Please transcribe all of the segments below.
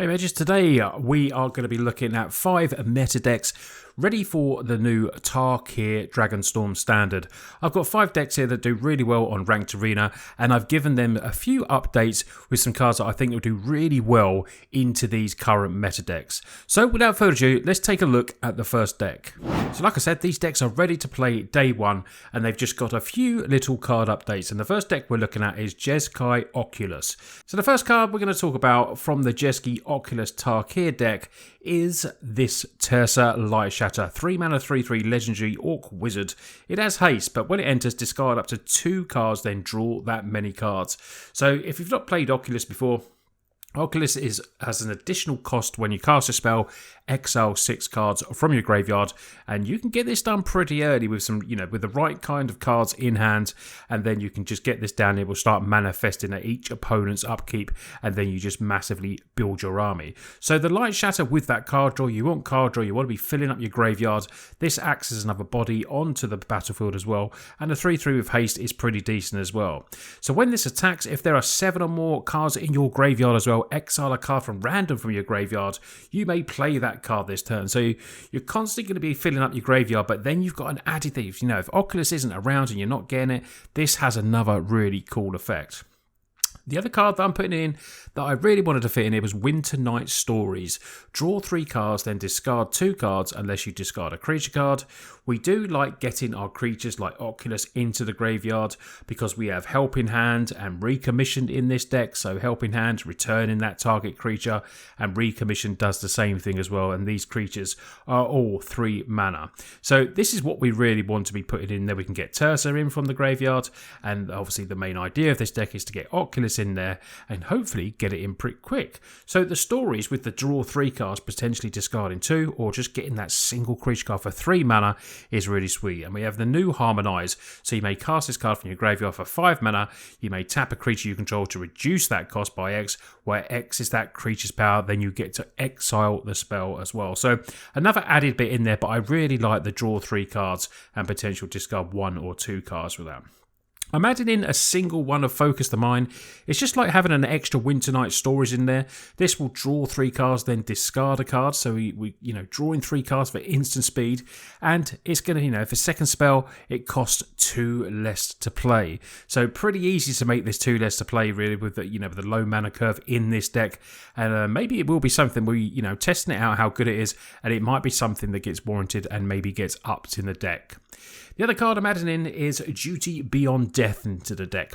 Hey Mages, today we are going to be looking at 5 meta decks ready for the new Tarkir Dragonstorm standard. I've got 5 decks here that do really well on Ranked Arena, and I've given them a few updates with some cards that I think will do really well into these current meta decks. So without further ado, let's take a look at the first deck. So like I said, these decks are ready to play day one, and they've just got a few little card updates. And the first deck we're looking at is Jeskai Oculus. So the first card we're going to talk about from the Jeskai Oculus Takir deck is this Terza Light Shatter, 3 mana 3/3 legendary Orc Wizard. It has haste, but when it enters, discard up to 2 cards, then draw that many cards. So if you've not played Oculus before, Oculus has an additional cost when you cast a spell, exile 6 cards from your graveyard, and you can get this done pretty early with some, with the right kind of cards in hand, and then you can just get this down. It will start manifesting at each opponent's upkeep, and then you just massively build your army. So the Light Shatter with that card draw, you want card draw, you want to be filling up your graveyard. This acts as another body onto the battlefield as well, and the 3/3 with haste is pretty decent as well. So when this attacks, if there are 7 or more cards in your graveyard as well, exile a card from random from your graveyard, you may play that card this turn. So you're constantly going to be filling up your graveyard, but then you've got an added thing. If Oculus isn't around and you're not getting it, this has another really cool effect. The other card that I'm putting in that I really wanted to fit in here was Winter Night Stories. Draw 3 cards, then discard 2 cards unless you discard a creature card. We do like getting our creatures like Oculus into the graveyard because we have Helping Hand and Recommissioned in this deck. So Helping Hand, returning that target creature, and Recommissioned does the same thing as well. And these creatures are all 3 mana. So this is what we really want to be putting in there. We can get Terza in from the graveyard, and obviously the main idea of this deck is to get Oculus in there and hopefully get it in pretty quick. So the stories with the draw 3 cards, potentially discarding 2 or just getting that single creature card for 3 mana is really sweet. And we have the new Harmonize, so you may cast this card from your graveyard for 5 mana. You may tap a creature you control to reduce that cost by X, where X is that creature's power. Then you get to exile the spell as well. So another added bit in there, but I really like the draw 3 cards and potential discard 1 or 2 cards with that. I'm adding in a single one of Focus the Mind. It's just like having an extra Winter Night Stories in there. This will draw 3 cards, then discard a card. So we drawing 3 cards for instant speed. And it's going to, for second spell, it costs 2 less to play. So pretty easy to make this 2 less to play, really, with the, with the low mana curve in this deck. And maybe it will be something where, testing it out how good it is. And it might be something that gets warranted and maybe gets upped in the deck. The other card I'm adding in is Duty Beyond Death into the deck.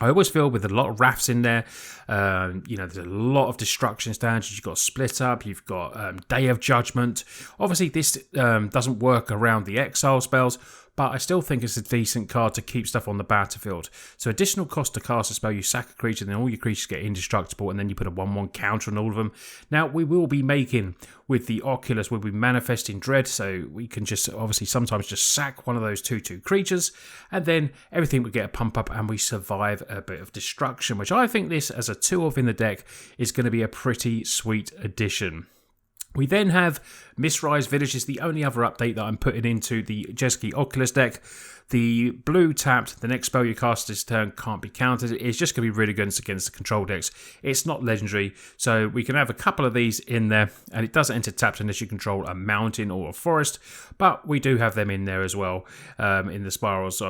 I always feel with a lot of Wraths in there, there's a lot of destruction standards. You've got Split Up, you've got Day of Judgment. Obviously, this doesn't work around the exile spells, but I still think it's a decent card to keep stuff on the battlefield. So additional cost to cast a spell, you sack a creature, then all your creatures get indestructible, and then you put a 1/1 counter on all of them. Now, we will be making, with the Oculus, we'll be manifesting Dread, so we can just, obviously, sometimes just sack one of those 2/2 creatures, and then everything will get a pump up, and we survive a bit of destruction, which I think this, as a 2 of in the deck, is going to be a pretty sweet addition. We then have Mistrise Village is the only other update that I'm putting into the Jeskai Oculus deck. The blue tapped, the next spell you cast this turn can't be countered. It's just going to be really good against the control decks. It's not legendary, so we can have a couple of these in there, and it doesn't enter tapped unless you control a mountain or a forest, but we do have them in there as well in the spirals.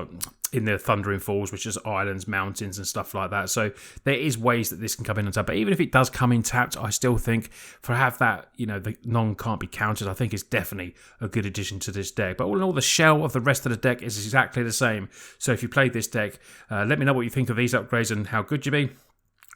In the Thundering Falls, which is islands, mountains, and stuff like that. So there is ways that this can come in on tap. But even if it does come in tapped, I still think for have that, the non can't be countered, I think is definitely a good addition to this deck. But all in all, the shell of the rest of the deck is exactly the same. So if you played this deck, let me know what you think of these upgrades and how good you be.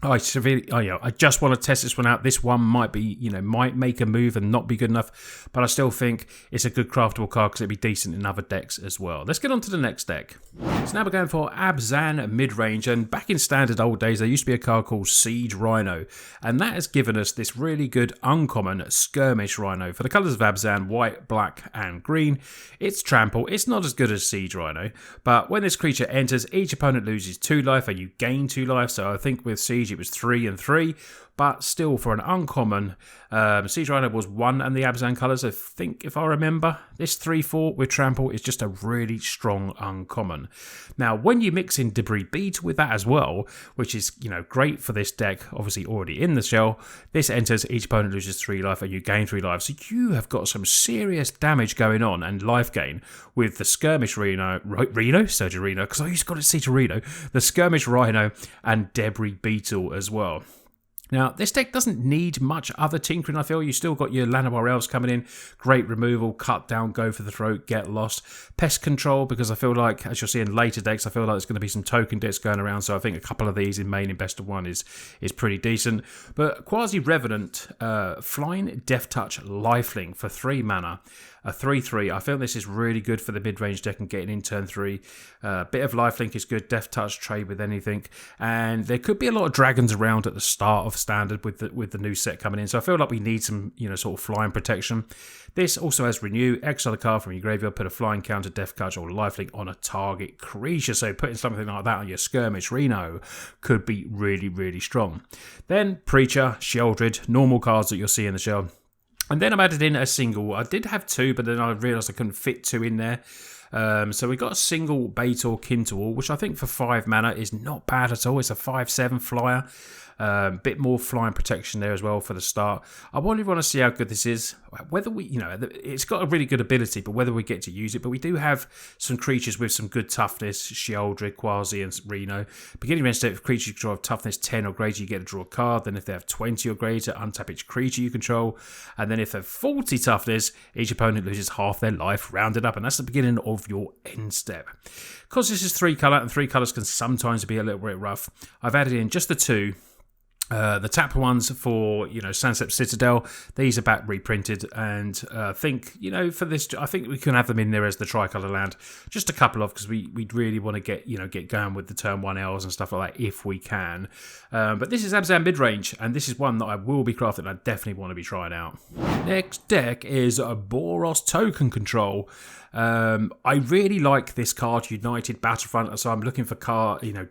I just want to test this one out. This one might be, might make a move and not be good enough, but I still think it's a good craftable card because it'd be decent in other decks as well. Let's get on to the next deck. So now we're going for Abzan Midrange, and back in standard old days, there used to be a card called Siege Rhino, and that has given us this really good uncommon Skirmish Rhino. For the colours of Abzan, white, black, and green, it's trample. It's not as good as Siege Rhino, but when this creature enters, each opponent loses 2 life and you gain 2 life, so I think with Siege it was 3 and 3, but still for an uncommon, Siege Rhino was 1 and the Abzan colours. I think, if I remember, this 3/4 with Trample is just a really strong uncommon. Now, when you mix in Debris Beetle with that as well, which is, great for this deck, obviously already in the shell, this enters, each opponent loses 3 life and you gain 3 life. So you have got some serious damage going on and life gain with the Skirmish Rhino, Surge Rhino, because I used to call it Siege Rhino, the Skirmish Rhino and Debris Beetle as well. Now, this deck doesn't need much other tinkering, I feel. You still got your Llanowar Elves coming in. Great removal, cut down, go for the throat, get lost. Pest control, because I feel like, as you'll see in later decks, I feel like there's going to be some token decks going around. So I think a couple of these in main in best of 1 is pretty decent. But Quasi-Revenant, Flying Death Touch Lifelink for 3 mana. A 3/3. I feel this is really good for the mid-range deck and getting in turn 3. Bit of lifelink is good. Death Touch, trade with anything. And there could be a lot of dragons around at the start of standard with the new set coming in. So I feel like we need some, sort of flying protection. This also has Renew. Exile a card from your graveyard. Put a flying counter, Death Touch, or lifelink on a target creature. So putting something like that on your Skirmish Rhino could be really, really strong. Then Preacher, Sheoldred, normal cards that you'll see in the shell. And then I've added in a single. I did have 2, but then I realised I couldn't fit 2 in there. So we got a single Baitor Kintoul, which I think for 5 mana is not bad at all. It's a 5/7 flyer. Bit more flying protection there as well for the start. I really want to see how good this is. Whether we, it's got a really good ability, but whether we get to use it. But we do have some creatures with some good toughness: Sheoldred, Quasi, and Reno. Beginning range state, if creatures you control have toughness 10 or greater, you get to draw a card. Then if they have 20 or greater, untap each creature you control. And then if they have 40 toughness, each opponent loses half their life, rounded up. And that's the beginning of your end step. Because this is 3 colour, and 3 colours can sometimes be a little bit rough, I've added in just the 2. The tap ones for, Sunset Citadel, these are back reprinted, and I think, for this, I think we can have them in there as the tricolour land. Just a couple of, because we'd really want to get going with the turn 1 L's and stuff like that if we can. But this is Abzan Midrange, and this is one that I will be crafting and I definitely want to be trying out. Next deck is a Boros Token Control. I really like this card, United Battlefront, so I'm looking for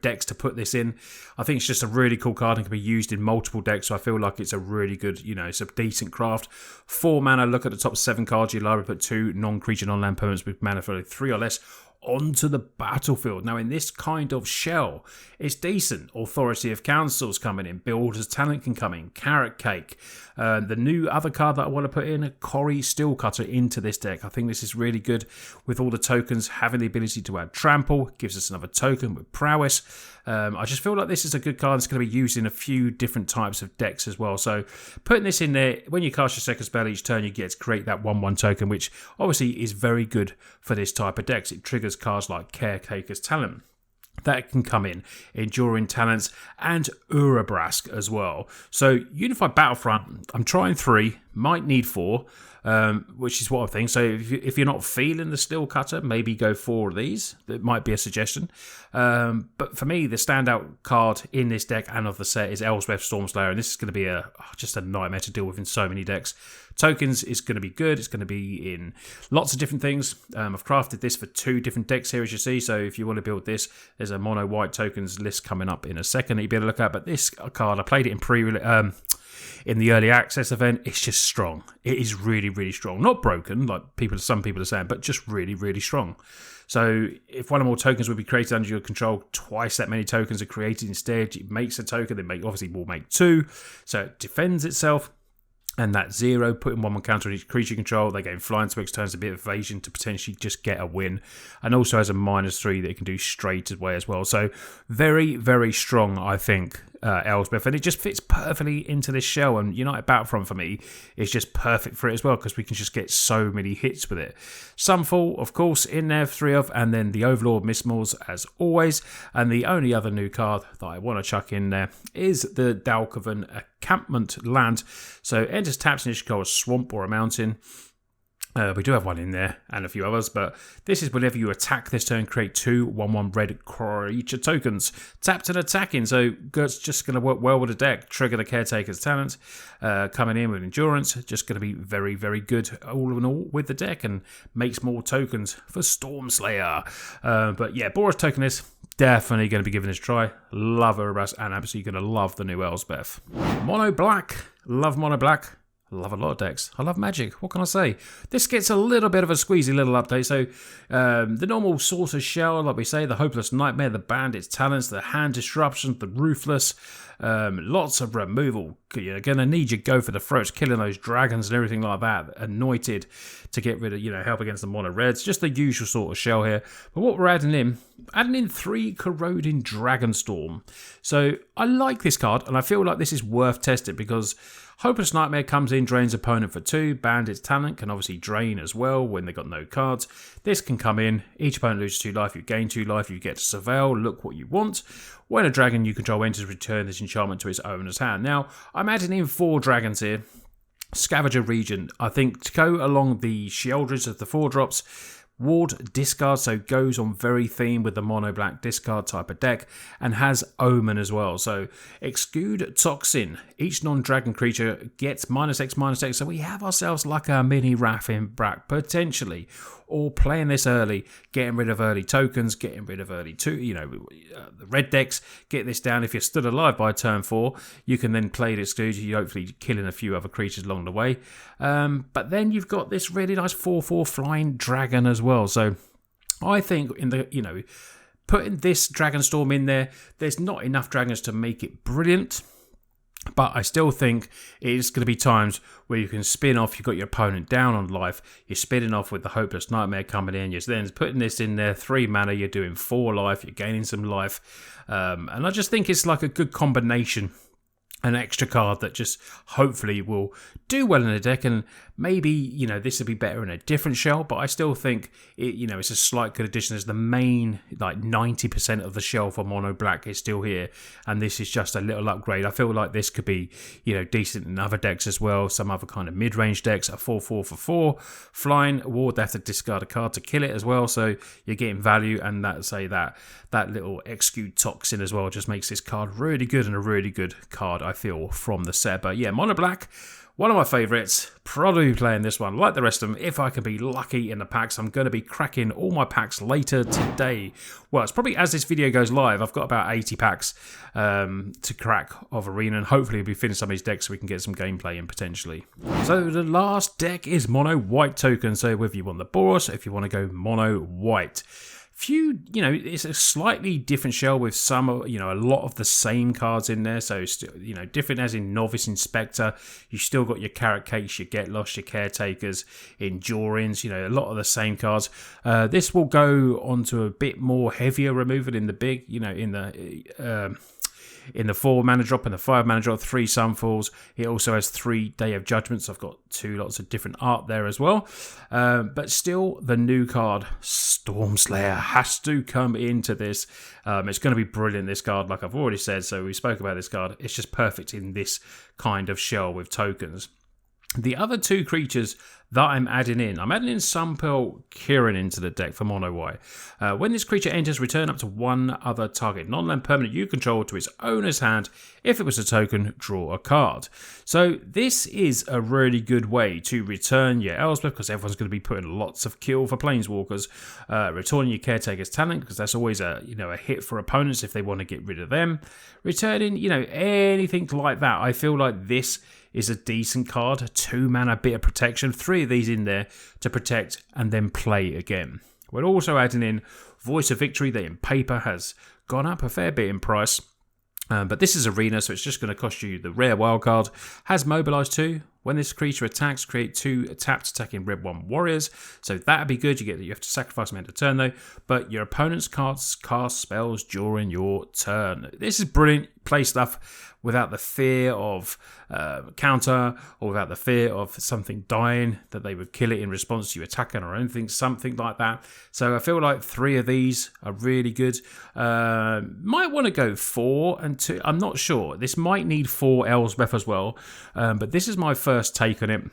decks to put this in. I think it's just a really cool card and can be used in multiple decks, so I feel like it's a really good, it's a decent craft. 4 mana, look at the top 7 cards of your library, put 2 non-creature, non-land permanents with mana for 3 or less onto the battlefield. Now, in this kind of shell, it's decent. Authority of Councils coming in. Builder's Talent can come in. Carrot Cake. The new other card that I want to put in, a Corey Steelcutter, into this deck. I think this is really good with all the tokens having the ability to add Trample. Gives us another token with Prowess. I just feel like this is a good card that's going to be used in a few different types of decks as well. So putting this in there, when you cast your second spell each turn, you get to create that 1/1 token, which obviously is very good for this type of decks. It triggers cards like Caretaker's Talent. That can come in, Enduring Talents, and Urabrask as well. So Unified Battlefront, I'm trying 3, might need 4, which is what I think. So if you're not feeling the Steel Cutter, maybe go 4 of these. That might be a suggestion. But for me, the standout card in this deck and of the set is Elsbeth Stormslayer, and this is going to be just a nightmare to deal with in so many decks. Tokens is going to be good. It's going to be in lots of different things. I've crafted this for 2 different decks here, as you see. So if you want to build this, there's a mono white tokens list coming up in a second that you'll be able to look at. But this card, I played it in the early access event. It's just strong. It is really, really strong. Not broken, like some people are saying, but just really, really strong. So if 1 or more tokens would be created under your control, twice that many tokens are created instead. It makes a token. Obviously will make 2. So it defends itself. And that 0, putting 1/1 counter on each creature control. They gain flying to turns a bit of evasion to potentially just get a win. And also has a -3 that it can do straight away as well. So very, very strong, I think, Elsbeth. And it just fits perfectly into this shell. And United Battlefront, for me, is just perfect for it as well, because we can just get so many hits with it. Sunfall, of course, in there, 3 of. And then the Overlord Mistmills, as always. And the only other new card that I want to chuck in there is the Dalkovan Encampment Land. So enters taps and you control a swamp or a mountain. We do have one in there and a few others, but this is whenever you attack this turn, create 2 1/1 red creature tokens. Tapped and attacking, so it's just going to work well with the deck. Trigger the Caretaker's talent, coming in with endurance, just going to be very, very good all in all with the deck and makes more tokens for Stormslayer. But yeah, Boros Tokens, definitely going to be giving this a try. Love Erebus and absolutely going to love the new Elspeth. Mono Black, love Mono Black. I love a lot of decks. I love Magic. What can I say? This gets a little bit of a squeezy little update. So the normal Sorcerer's Shell, like we say, the Hopeless Nightmare, the Bandit's Talents, the Hand Disruption, the Ruthless, lots of removal. You're going to need your go for the throats, killing those dragons and everything like that. Anointed to get rid of, help against the mono reds. Just the usual sort of shell here. But what we're adding in 3 Corroding Dragonstorm. So I like this card, and I feel like this is worth testing because Hopeless Nightmare comes in, drains opponent for 2. Bandit's Talent can obviously drain as well when they've got no cards. This can come in, each opponent loses 2 life, you gain 2 life, you get to surveil, look what you want. When a dragon you control enters, return this enchantment to its owner's hand. Now, I'm adding in 4 dragons here. Scavenger Region, I think, to go along the Sheoldred's of the 4 drops. Ward discard, so goes on very theme with the mono black discard type of deck, and has Omen as well. So Exude Toxin, each non-dragon creature gets -X/-X, so we have ourselves like a mini Wrath in Brack potentially, or playing this early, getting rid of early tokens, getting rid of early the red decks, get this down. If you're still alive by turn 4, you can then play this Exude, you hopefully killing a few other creatures along the way. But then you've got this really nice 4/4 flying dragon as well. So I think in the putting this Dragonstorm in there, there's not enough dragons to make it brilliant. But I still think it's going to be times where you can spin off, you've got your opponent down on life, you're spinning off with the Hopeless Nightmare coming in, you're then putting this in there, 3 mana, you're doing 4 life, you're gaining some life. And I just think it's like a good combination. An extra card that just hopefully will do well in the deck, and maybe this would be better in a different shell, but I still think it's a slight good addition as the main 90% of the shell for mono black is still here, and this is just a little upgrade. I feel like this could be decent in other decks as well, some other kind of mid-range decks. A 4/4 for 4 flying ward, they have to discard a card to kill it as well, so you're getting value, and that little Execute Toxin as well just makes this card really good, and a really good card I feel from the set. But yeah, mono black, one of my favourites. Probably playing this one like the rest of them. If I can be lucky in the packs, I'm going to be cracking all my packs later today. Well, it's probably as this video goes live, I've got about 80 packs to crack of Arena, and hopefully we'll be finishing some of these decks so we can get some gameplay in potentially. So the last deck is mono white token. So whether you want the Boros, if you want to go mono white. It's a slightly different shell with some, a lot of the same cards in there. So, different as in Novice Inspector. You still got your Carrot Cakes, your Get Lost, your Caretakers, Endurance, a lot of the same cards. This will go onto a bit more heavier removal in the big, in the 4 mana drop and the 5 mana drop, 3 Sunfalls. It also has 3 Day of Judgments. I've got 2 lots of different art there as well. But still, the new card, Stormslayer, has to come into this. It's going to be brilliant, this card, like I've already said. So we spoke about this card. It's just perfect in this kind of shell with tokens. The other 2 creatures that I'm adding in Suppport Kirin into the deck for mono white. When this creature enters, return up to 1 other target non-land permanent you control to its owner's hand. If it was a token, draw a card. So this is a really good way to return your Elspeth, because everyone's going to be putting lots of kill for Planeswalkers. Returning your Caretaker's Talent, because that's always a hit for opponents if they want to get rid of them. Returning, anything like that. I feel like this is a decent card. 2 mana, bit of protection, 3 of these in there to protect and then play again. We're also adding in Voice of Victory that in paper has gone up a fair bit in price. But this is Arena, so it's just going to cost you the rare wildcard. Has Mobilize 2. When this creature attacks, create 2 tapped attacking red 1 warriors. So that'd be good. You have to sacrifice them end of turn though. But your opponent's cards cast spells during your turn. This is brilliant. Play stuff without the fear of counter, or without the fear of something dying, that they would kill it in response to you attacking or anything, something like that. So I feel like 3 of these are really good. Might want to go 4 and 2. I'm not sure. This might need 4 Elspeth as well. But this is my first take on it.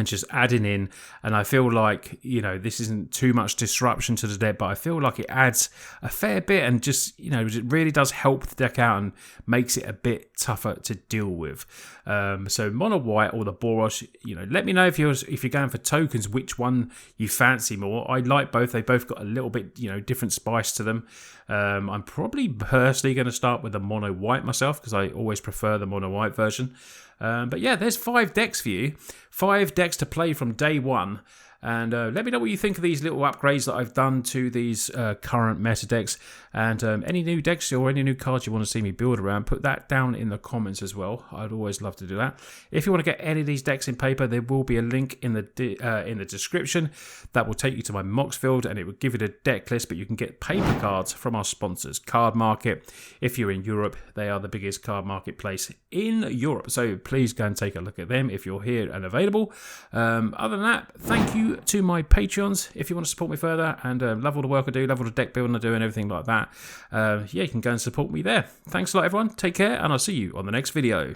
and just adding in. And I feel like, you know, this isn't too much disruption to the deck, but I feel like it adds a fair bit and just, you know, it really does help the deck out and makes it a bit tougher to deal with. So mono white or the Boros, you know, let me know if you're going for tokens, which one you fancy more. I like both. They both got a little bit, you know, different spice to them. I'm probably personally going to start with the mono white myself because I always prefer the mono white version. But yeah, there's 5 decks for you. 5 decks to play from day one. And let me know what you think of these little upgrades that I've done to these current meta decks. And any new decks or any new cards you want to see me build around, put that down in the comments as well. I'd always love to do that. If you want to get any of these decks in paper, there will be a link in the description that will take you to my Mox field, and it will give you the deck list. But you can get paper cards from our sponsors, Cardmarket. If you're in Europe, they are the biggest card marketplace in Europe. So please go and take a look at them if you're here and available. Other than that, thank you to my Patreons if you want to support me further, and love all the work I do, love all the deck building I do and everything like that. Yeah, you can go and support me there. Thanks a lot, everyone. Take care, and I'll see you on the next video.